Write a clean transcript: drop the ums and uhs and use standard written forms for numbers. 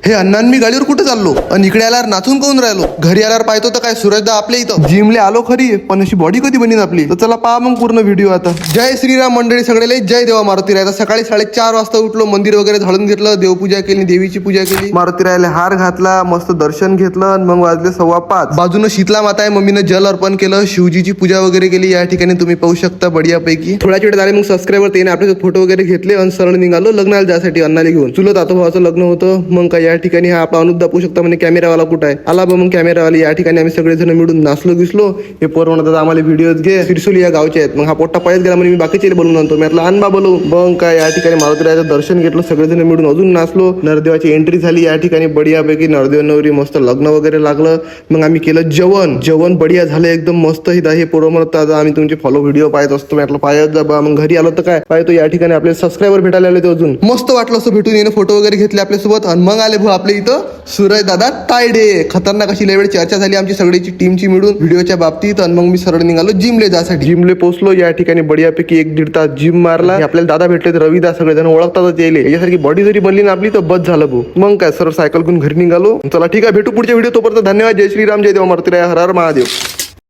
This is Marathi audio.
हे अण्णान मी गाडीवर कुठे चाललो आणि इकडे आल्यावर नाचून कोण राहिलो. घरी आल्यावर पाहतो तर काय सूरजदा आपल्या इथं जिमले आलो खरी, पण अशी बॉडी कधी बनीन आपली. तर चला पहा मग पूर्ण व्हिडिओ आता. जय श्रीराम मंडळी सगळ्याला, जय देवा मारुती राय. सकाळी 4:30 वाजता उठलो, मंदिर वगैरे झाडून घेतलं, देवपूजा केली, देवीची पूजा केली, मारुती रायला हार घातला, मस्त दर्शन घेतलं आणि मग वाजले 5:15. बाजूनं शीतला माता आहे, मम्मीनं जल अर्पण केलं, शिवजीची पूजा वगैरे केली. या ठिकाणी तुम्ही पाहू शकता बढियापैकी. थोड्याच वेळ झाले मग सबस्क्रायबर त्याने आपले फोटो वगैरे घेतले आणि सरळ निघालो लग्नाला जायसाठी अण्णाला घेऊन. चुलत आता भावाचं लग्न होतं. मग काय या ठिकाणी हा आपला अनुप दाखवू शकता म्हणजे कॅमेरावाला कुठं आहे. आला बा मग कॅमेरावाला. या ठिकाणी आम्ही सगळेजण मिळून नाचलो गिसलो. हे पोर म्हणतात आम्हाला व्हिडिओ घे, सिरसोली या गावचे आहेत. मग हा पोट्टा पाहिजे गेला म्हणजे मी बाकीचे बोलून आणतो. मी म्हटलं आणबा बोलू. मग काय या ठिकाणी मारुती रायाचं दर्शन घेतलं, सगळेजण मिळून अजून नाचलो. नरदेवाची एंट्री झाली या ठिकाणी बढियापैकी. नरदेव नवरी मस्त लग्न वगैरे लागलं. मग आम्ही केलं जेवण बढिया झालं एकदम मस्त. हे पोरं म्हणत आम्ही तुमचे फॉलो व्हिडिओ पाहत असतो. म्हटलं पाहत जा बा. मग घरी आलो तर काय पाहतो या ठिकाणी आपले सबस्क्रायबर भेटायला आले. ते अजून मस्त वाटलं असं भेटून. येणं फोटो वगैरे घेतले आपल्यासोबत आणि मग आले भाऊ आपल्या इथं सूरज दादा तायडे. खतरनाक अशी लय वेळ चर्चा झाली आमची सगळ्याची टीमची मिळून व्हिडिओच्या बाबतीत. आणि मग मी सरळ निघालो जिमले जासाठी. जिमले पोहोचलो. या ठिकाणी बढियापैकी 1-1.5 तास जिम मारला. आपल्याला दादा भेटले रविदा, सगळेजण ओळखतातच यायले. याच्यासारखी बॉडी जरी बनली ना आपली तर बस झालं भाऊ. मग काय सरळ सायकल घेऊन घरी निघालो. चला ठीक आहे, भेटू पुढच्या व्हिडिओ. तोपर्यंत धन्यवाद. जय श्रीराम, जय देवा मारुती राय, हर हर महादेव.